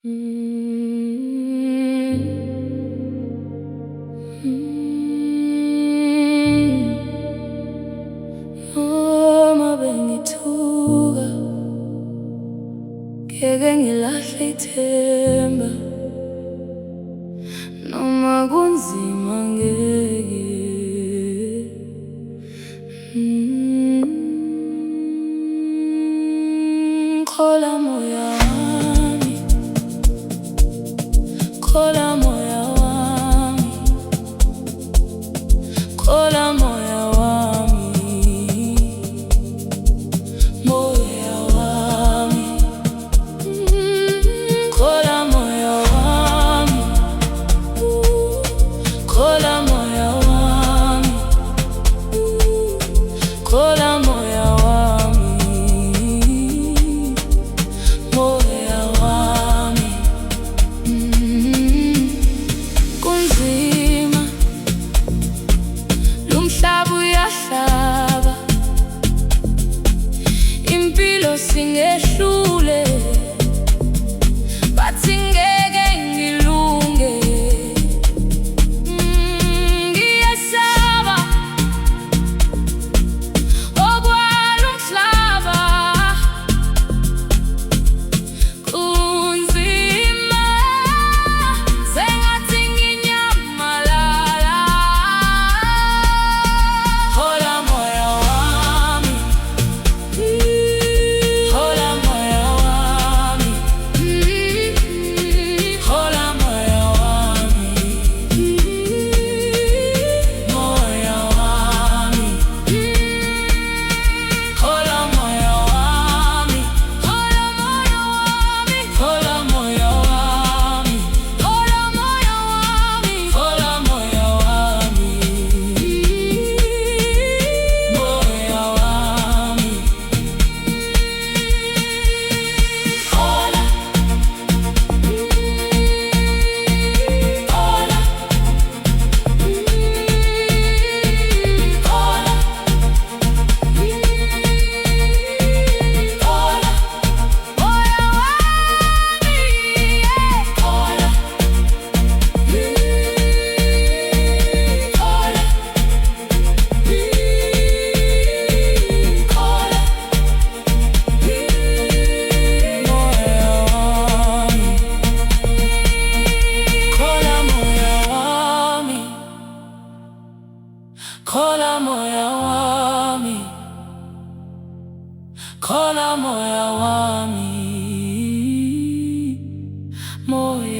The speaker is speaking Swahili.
Noma bengithuka ngeke ngilahle ithemba, noma kunzima ngeke. Khola moya wami, khola moya wami, khola moya wami, moya wami, khola moya wami, khola moya wami, khola moya wami, moya wami. Kunzima, lumhlaba uyahlaba, impilo singehlule, bathi ngeke ngilunge. Ngiyesaba okwalo mhlaba, kunzima, sengathi nginyamalala. Khola moya wami, khola moya wami, khola moya wami, moya wami, khola moya wami, khola moya wami, khola moya wami, khola moya wami, khola moya wami, moya wami. Khola, khola, khola, moya wami, khola, khola, khola, moya wami, khola moya wami, khola moya wami, khola moya wami, moya